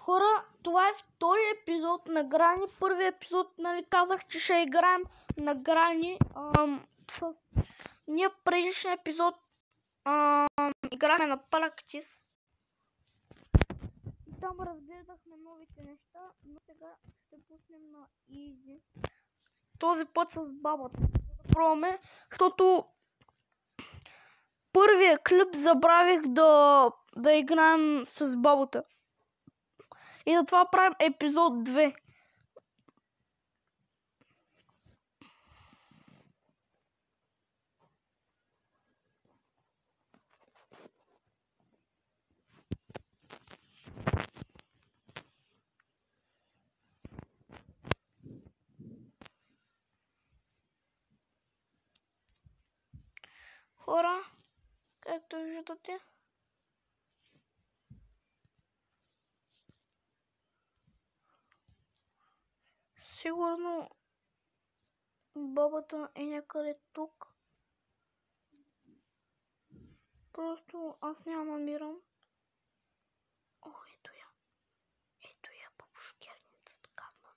Хора, това е втори епизод на Грани. Първи епизод, нали, казах, че ще играем на Грани. Ние предишния епизод играхме на Practice. И там разгледахме новите неща, но сега ще пуснем на Easy. Този път с бабата. За да пробваме, защото първия клип забравих да играем с бабата. И затова правим епизод 2. Хора, както виждате, сигурно бабата е някъде тук. Просто аз не я намирам. О, ето я. Ето я, бабушкерницата гадна.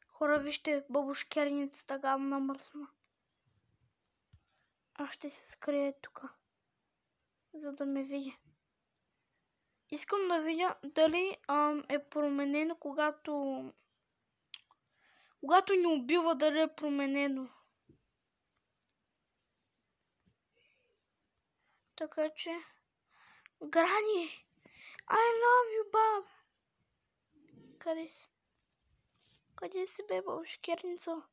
Хора, вижте, бабушкерницата гадна мръсна. Аз ще се скрия тук, за да ме види. Искам да видя дали е променено, когато ни убива, дали е променено. Така че... Грани! I love you, баб! Къде си? Къде си, бе, бабушкерница?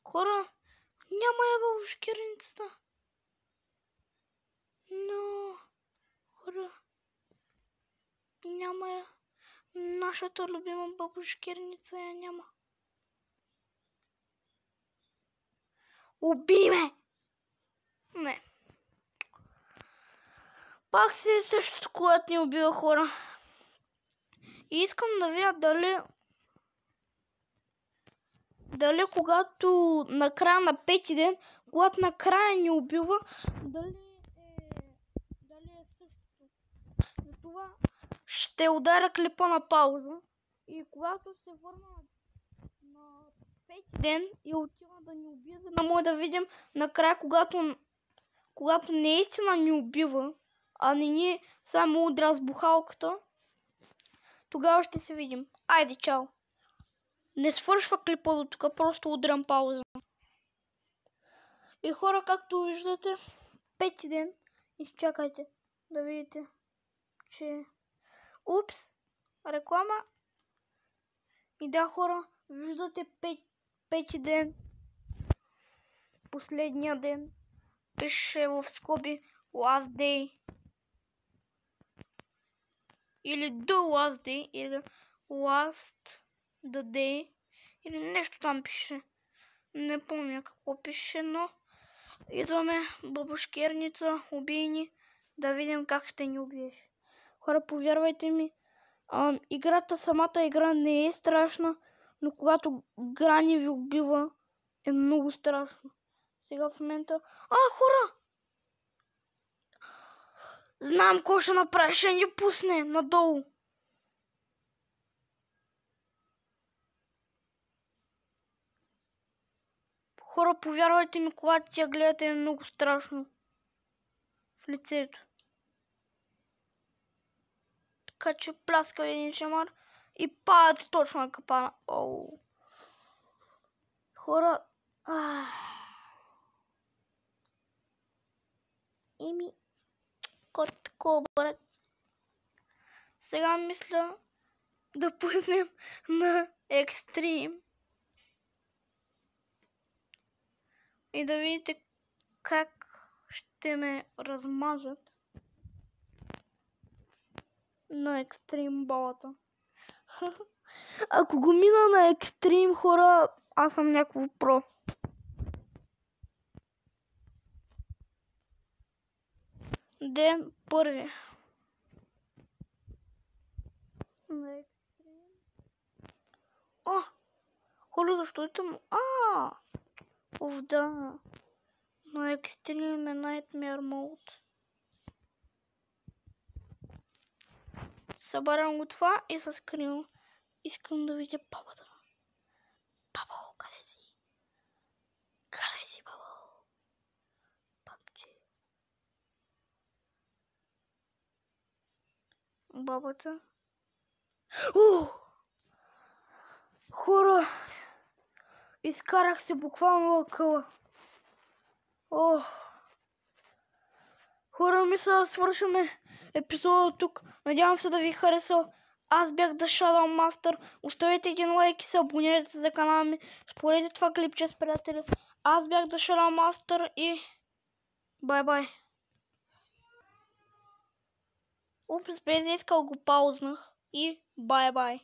Хора, няма я бабушкерницата. Но... Хора... Няма я. Нашата любима бабушкерница я няма. Уби ме! Не. Пак си е същото, когато ни убива, хора. И искам да видя дали когато накрая на 5-ти ден, когато накрая ни убива, дали е същото. Затова ще ударя клипа на пауза. И когато се върна на 5-ти ден и отива да ни убие, за да може да видим накрая, когато наистина ни убива, а не ни само удря с бухалката, тогава ще се видим. Айде, чао! Не свършва клипа до тук, просто удрям пауза. И хора, както виждате, 5-ти ден, изчакайте да видите, че... Упс! Реклама! И да, хора, виждате 5-ти ден, последния ден, пише в скоби Last Day. Или The Last Day, или Last the Day, или нещо там пише. Не помня какво пише, но идваме, бабушкерница, убий ни, да видим как ще ни убиеш. Хора, повярвайте ми, самата игра не е страшна, но когато Грани ви убива, е много страшно. Сега в момента... хора! Знам какво ще направи, ще ни пусне надолу. Хора, повярвайте ми, когато тя гледате, е много страшно. В лицето. Така че пляска един шамар и падат точно на капана. Оу. Хора... Ими... Кот такова, брат. Сега мисля да пуснем на екстрим. И да видите как ще ме размажат на екстрим балата. Ако го мина на екстрим, хора, аз съм някакво про. Ден първи. На екстрим. Хора, защо е там? Да. На екстрим е Nightmare Mode. Събарям го това и се скривам. Искам да видя бабата. Бабо, къде си? Къде си, бабо? Бабче. Бабата. Хора! Изкарах се буквално лъкъла. Хора, мисля да свършваме епизода тук. Надявам се да ви хареса. Аз бях The Shadow Master. Оставете един лайк и се абонирайте за канала ми. Споделете това клипче с приятели. Аз бях The Shadow Master и бай-бай. Упс, без да искал го паузнах и бай-бай.